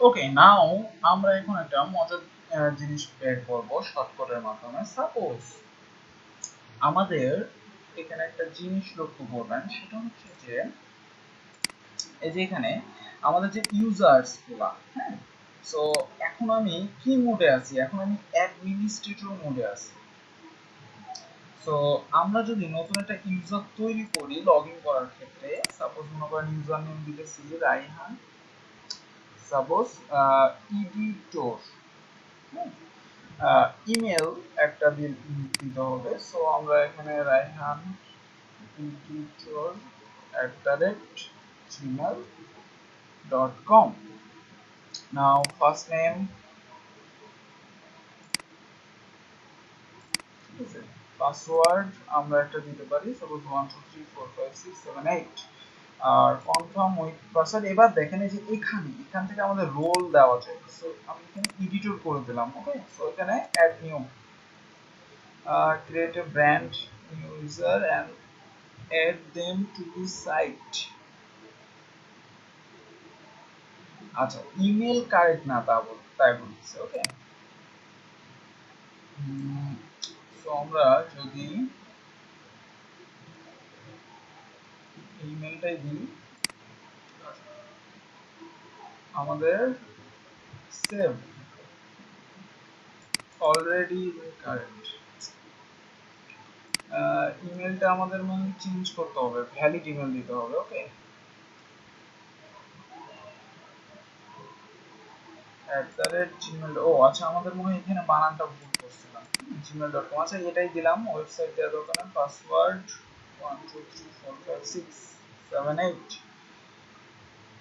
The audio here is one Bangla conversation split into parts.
ওকে, নাও আমরা এখন একটা মজার জিনিস বের করব শর্টকাটের মাধ্যমে। সাপোজ আমাদের এখানে একটা জিনিস লক্ষ্য করবেন, সেটা হচ্ছে যে এই যে এখানে আমাদের যে ইউজার্স গুলা, হ্যাঁ, সো এখন আমি কি মোডে আছি, এখন আমি অ্যাডমিনিস্ট্রেটর মোডে আছি। সো আমরা যদি নতুন একটা ইউজার তৈরি করি লগইন করার ক্ষেত্রে, সাপোজ মনে করেন ইউজার নেম দিতেছি রাইহান, সাপোজ এডিটর, ইমেল একটা দিতে হবে। সো আমরা এখানে Raihan editor @gmail.com। Now first name, ঠিক আছে, পাসওয়ার্ড আমরা একটা দিতে পারি, সাপোজ 1234567 8, আর কনফার্ম উইথ পাসওয়ার্ড। এবার দেখেন এই যে এখান থেকে আমাদের রোল দেওয়া যায়। সো আমি এখানে এডিটর করে দিলাম। ওকে, সো এখানে add new, create a brand user and add them to the site। আচ্ছা, ইমেল কারেক্ট না তাই বলছে। ওকে, সো আমরা যদি ইমেলটাই দিই, আমাদের সেভ অলরেডি কারেক্ট। ইমেলটা আমাদের মেইনলি চেঞ্জ করতে হবে, ভ্যালিড ইমেল দিতে হবে। ওকে, @gmail। ও আচ্ছা, আমাদের মনে হয় এখানে বানানটা ভুল করছিলাম। gmail.com। আচ্ছা, এটাই দিলাম, ওয়েবসাইট দেওয়া দরকার নেই। Password 1234567 8।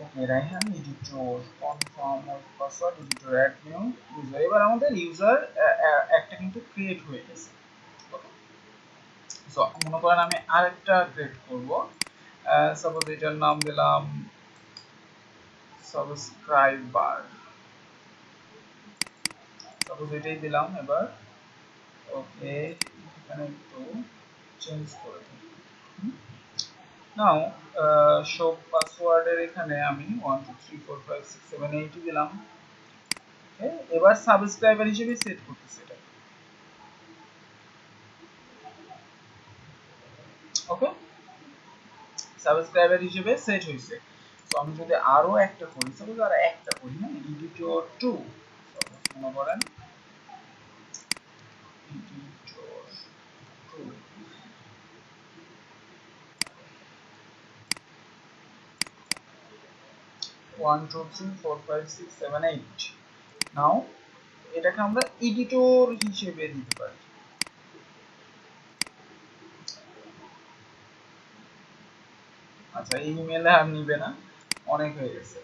Okay, Raihan editor, confirm with password, editor add new user. এবার আমাদের ইউজার একটা কিন্তু ক্রিয়েট হয়ে গেছে। ওকে, সো মনে করেন আমি আরেকটা ক্রিয়েট করব। সাপোজ এটার নাম দিলাম সাবস্ক্রাইবার, সাপোজ এটাই দিলাম। এবার ওকে, এখানে একটু চেঞ্জ করে দিই। নাও শো পাসওয়ার্ডের এখানে আমি 1234567 8 দিলাম। এবার সাবস্ক্রাইবার হিসেবে সেট করতেছি এটা। ওকে, সাবস্ক্রাইবার হিসেবে সেট হয়েছে। তো আমি যদি আরো একটা করি, সাপোজ আর একটা করি, হ্যাঁ, এডিটর 2, মনে করেন এডিটর 2, 1234567 8। নাও এটাকে আমরা এডিটর হিসেবে দিতে পারি। আচ্ছা, এই ইমেলে আর নিবে না, অনেক হয়ে গেছে।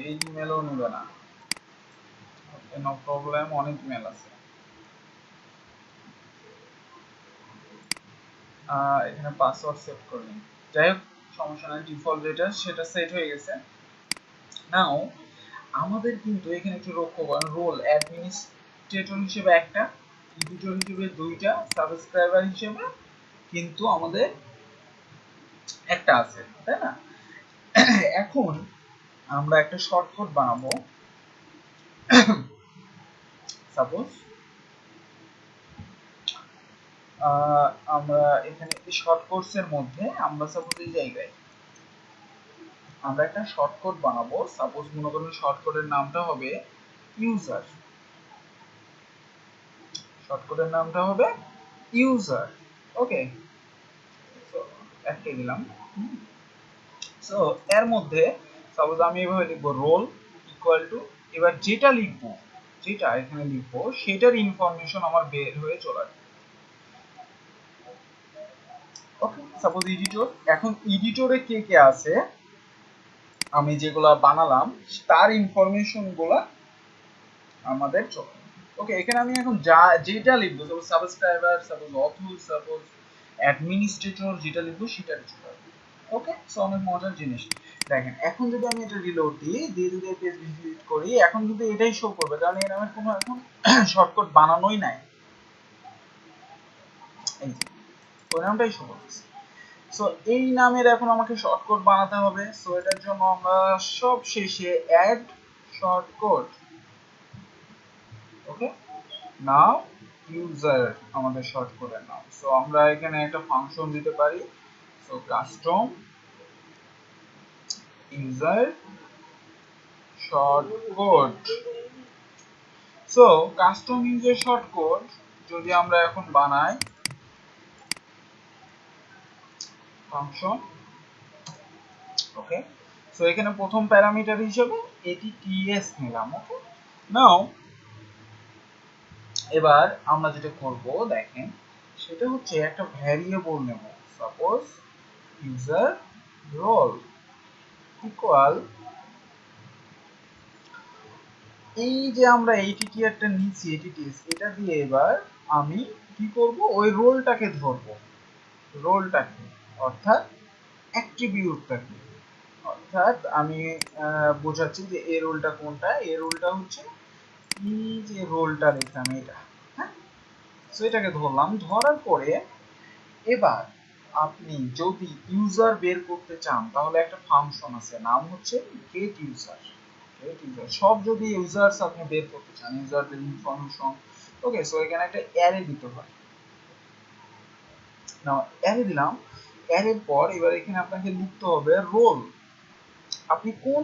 এই ইমেলও নিবে না, নো প্রবলেম, অনেক ইমেল আছে। এখানে পাসওয়ার্ড সেট করি, যাই হোক সমস্যা নাই, ডিফল্ট যেটা সেটা সেট হয়ে গেছে। নাও আমাদের কিন্তু এখানে একটু লক্ষ্য করেন, রোল অ্যাডমিনিস্ট্রেটর হিসেবে একটা, এডিটর হিসেবে দুইটা, সাবস্ক্রাইবার হিসেবে কিন্তু আমাদের একটা আছে, তাই না? এখন আমরা একটা শর্টকাট বানাবো। সাপোজ আমরা এখানে শর্টকাটস এর মধ্যে আমরা সাপোজ এই জায়গায় আমরা একটা শর্টকাট বানাবো। সাপোজ মনে করুন শর্টকাটের নামটা হবে ইউজার, শর্টকাটের নামটা হবে ইউজার। ওকে, সো একটা দিলাম। সো এর মধ্যে সাপোজ আমি এভাবে লিখবো রোল ইকুয়াল টু, এবার যেটা লিখবো, যেটা এখানে লিখবো সেটার ইনফরমেশন আমার বের হয়ে চলে আসবে। ওকে, সাপোজ এডিটর, এখন এডিটরে কে কে আছে আমি যেগুলা বানালাম তার ইনফরমেশন গুলা আমাদের চলে। ওকে, এখানে আমি এখন যেটা লিখবো, suppose subscriber, suppose author, suppose administrator, যেটা লিখবো সেটা চলে আসবে। ওকে, সো অনেক মজার জিনিস। দেখেন এখন যদি আমি এটা রিলোড দিই, দিয়ে যদি পেজ ভিজিট করি, এখন কিন্তু এটাই শো করবে, কারণ এই নামের কোনো এখন শর্টকাট বানানোই নাই। এই যে ওই নামটাই শো করতেছে। সো এই নামের এখন আমাকে শর্টকাট বানাতে হবে। সো এটার জন্য আমরা সব শেষে অ্যাড শর্টকাট, ওকে, নাও ইউজার আমাদের শর্টকাটের নাম। সো আমরা এখানে একটা ফাংশন দিতে পারি। So custom user shortcut. So custom user shortcut যদি আমরা এখন বানাই ফাংশন, ওকে, সো এখানে প্রথম প্যারামিটার হিসেবে এটি টিএস নিলাম, ওকে। নাও এবার আমরা যেটা করব দেখেন, সেটা হচ্ছে একটা ভ্যারিয়েবল নেব। সাপোজ ইউজার রোল ইকুয়াল, এই যে আমরা এইটিটিআরটা নিচ্ছি, এইটিটিএস, এটা দিয়ে এবার আমি কি করব, ওই রোলটাকে ধরব, রোলটাকে, অর্থাৎ অ্যাট্রিবিউটটাকে, অর্থাৎ আমি বোঝাচ্ছি যে এই রোলটা কোনটা, এই রোলটা হচ্ছে এই যে রোলটা দেখলাম এটা, হ্যাঁ। সো এটাকে ধরলাম, ধরার পরে এবার আপনি যদি ইউজার বের করতে চান তাহলে একটা ফাংশন আছে, নাম হচ্ছে গেট ইউজার। গেট ইউজার, সব যদি ইউজার্স আপনি বের করতে চান, ইউজারদের ইনফরমেশন, ওকে। সো এখানে একটা অ্যারে দিতে হয়। নাও অ্যারে দিলাম, অ্যারের পর এবার এখানে আপনাকে লিখতে হবে রোল, আপনি কোন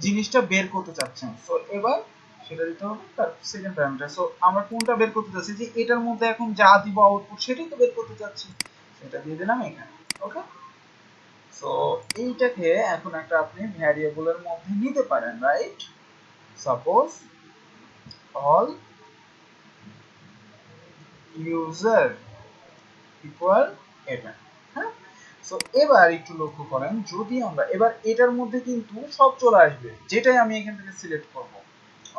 জিনিসটা বের করতে চাচ্ছেন। সো এবার সেটা দিতে হবে তার সেকেন্ড প্যারামিটার। সো আমরা কোনটা বের করতে চাচ্ছি, যে এটার মধ্যে এখন যা দিব আউটপুট সেটাই তো বের করতে চাচ্ছি, সেটা দিয়ে দিলাম এখানে, ওকে। সো এইটাকে এখন একটা আপনি ভ্যারিয়েবলের মধ্যে নিতে পারেন, right? Suppose all user equal এটা, হ্যাঁ। সো এবার একটু লক্ষ্য করেন, যদি আমরা এবার এটার মধ্যে কিন্তু সব চলে আসবে, যেটাই আমি এখান থেকে সিলেক্ট করব,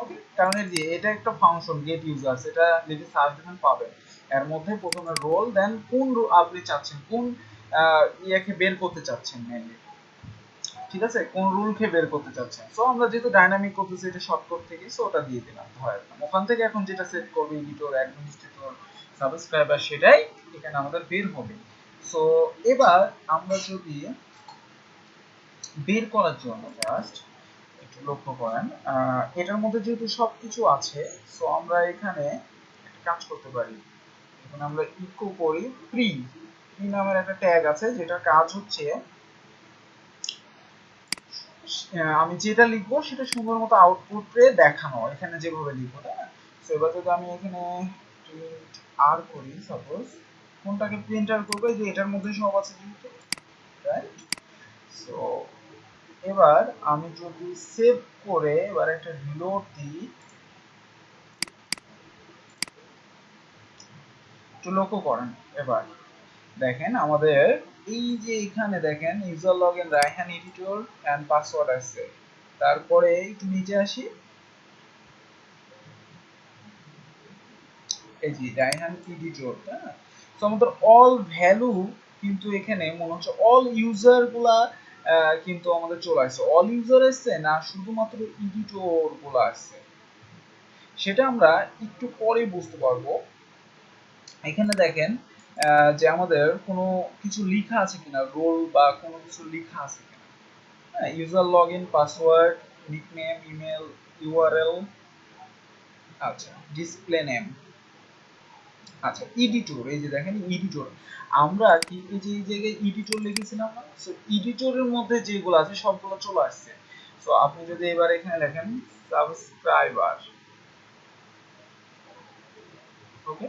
ওকে। কারণ এই যে এটা একটা ফাংশন গেট ইউজার্স, এটা লিখে সার্চ দিবেন পাবেন। এর মধ্যে প্রথমে রোল, দেন কোন আপনি চাচ্ছেন, কোন ইয়াকে বের করতে চাচ্ছেন মেইনলি, ঠিক আছে, কোন রুলকে বের করতে চাচ্ছেন। সো আমরা যেহেতু ডাইনামিক করতেছি এটা শর্টকাট থেকে, সো ওটা দিয়ে দিলাম, ধরে দিলাম। ওখান থেকে এখন যেটা সেট করবে এডিটর, অ্যাডমিনিস্ট্রেটর, সাবস্ক্রাইবার, সেটাই এখানে আমাদের বের হবে। সো এবার আমরা যদি বের করার জন্য জাস্ট একটু লক্ষ্য করেন, এটার মধ্যে যেহেতু সবকিছু আছে, সো আমরা এখানে একটা কাজ করতে পারি। এখানে আমরা ইকো করি প্রি, প্রি নামের একটা ট্যাগ আছে, যেটা কাজ হচ্ছে আমি যেটা লিখবো সেটা সুন্দর মতো আউটপুটে দেখানো, এখানে যেভাবে লিখবো, তাই না? সো এবার যদি আমি এখানে প্রিন্ট আর করি, সাপোজ কোনটাকে প্রিন্ট আর করবে, যে এটার মধ্যে সব আছে যেহেতু, রাইট? সো এবার আমি যদি সেভ করে এবার একটা রিলোড দিই, একটু লক্ষ্য করেন, এবার দেখেন আমাদের এই যে এখানে দেখেন user login Raihan editor and password আছে, তারপরে একটু নিচে আসি, এই যে রায়হান এডিটর, হ্যাঁ। তো আমাদের অল ভ্যালু কিন্তু এখানে মনে হচ্ছে অল ইউজার গুলা কিন্তু আমাদের চলে আসছে, অল ইউজার আসছে না শুধুমাত্র এডিটর গুলা আসছে, সেটা আমরা একটু পরে বুঝতে পারবো। এখানে দেখেন যে আমাদের কোনো কিছু লেখা আছে কিনা, রোল বা কোনো কিছু লেখা আছে কিনা, হ্যাঁ। User login, password, nickname, email, URL, আচ্ছা, ডিসপ্লে নেম, আচ্ছা, এডিটর, এই যে দেখেন এডিটর, আমরা কি এই যে এই জায়গায় এডিটর লিখেছিলাম না, সো এডিটরের মধ্যে যেগুলো আছে সবগুলো চলে আসছে। সো আপনি যদি এবার এখানে লেখেন সাবস্ক্রাইবার, ওকে,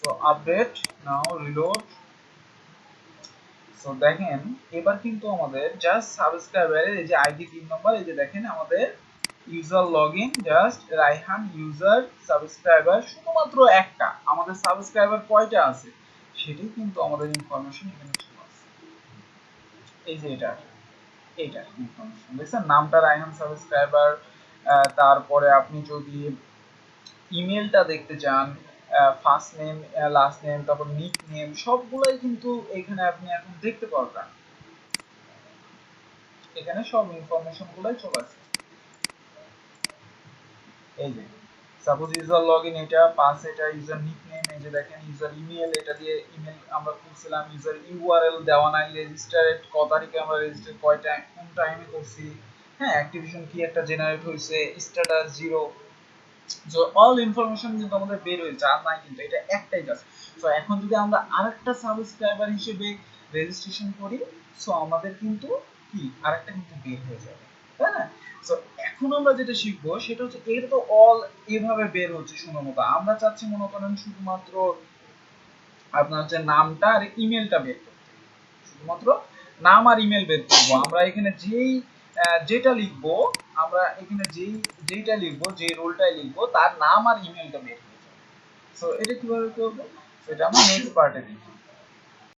সো আপডেট, নাও রিলোড। সো দেখেন এবার কিন্তু আমাদের জাস্ট সাবস্ক্রাইবারের এই যে আইডি 3 নম্বর, এই যে দেখেন আমাদের user login just Raihan user subscriber, শুধুমাত্র একটা, আমাদের সাবস্ক্রাইবার কয়টা আছে সেটাই কিন্তু আমাদের ইনফরমেশন এখানে চলে আসছে। এই যে এটা ইনফরমেশন দেখছেন, নামটা রায়হান সাবস্ক্রাইবার, তারপরে আপনি যদি ইমেলটা দেখতে চান, ফার্স্ট নেম, লাস্ট নেম, তারপর নিক নেম, সবগুলাই কিন্তু এখানে আপনি এখন দেখতে পারবেন। এখানে সব ইনফরমেশন গুলাই চলে আসছে। এই যে সাপোজ ইউজার লগইন, এটা পাস, এটা ইউজার নিকনেম, এই যে দেখেন ইউজার ইমেল, এটা দিয়ে ইমেল আমরা খুলছিলাম, ইউজার ইউআরএল দেওয়া নাই, রেজিস্টারেড ক তারিখে আমরা রেজিস্টার, কয় টাইম, কোন টাইমে করছি, হ্যাঁ অ্যাক্টিভেশন কি একটা জেনারেট হয়েছে, স্ট্যাটাস 0। সো অল ইনফরমেশন কিন্তু আমাদের বের হয়েছে, আর নাই কিন্তু, এটা একটাই কাজ। সো এখন যদি আমরা আরেকটা সাবস্ক্রাইবার হিসেবে রেজিস্ট্রেশন করি, সো আমাদের কিন্তু কি আরেকটা কিন্তু বের হয়ে যাবে, তাই না? সো এখন আমরা যেটা শিখবো সেটা হচ্ছে, এটা তো অল এভাবে বের হচ্ছে সুন্দর মতো, আমরা চাচ্ছি মনে করেন শুধুমাত্র আপনার হচ্ছে নামটা আর ইমেলটা বের করতে, শুধুমাত্র নাম আর ইমেল বের করবো। আমরা এখানে যেটা লিখবো, আমরা এখানে যেইটা লিখবো, যে রোলটাই লিখবো, তার নাম আর ইমেলটা বের করবো। সো এটা কিভাবে করবো, সেটা আমরা নেক্সট পার্টে দেখি।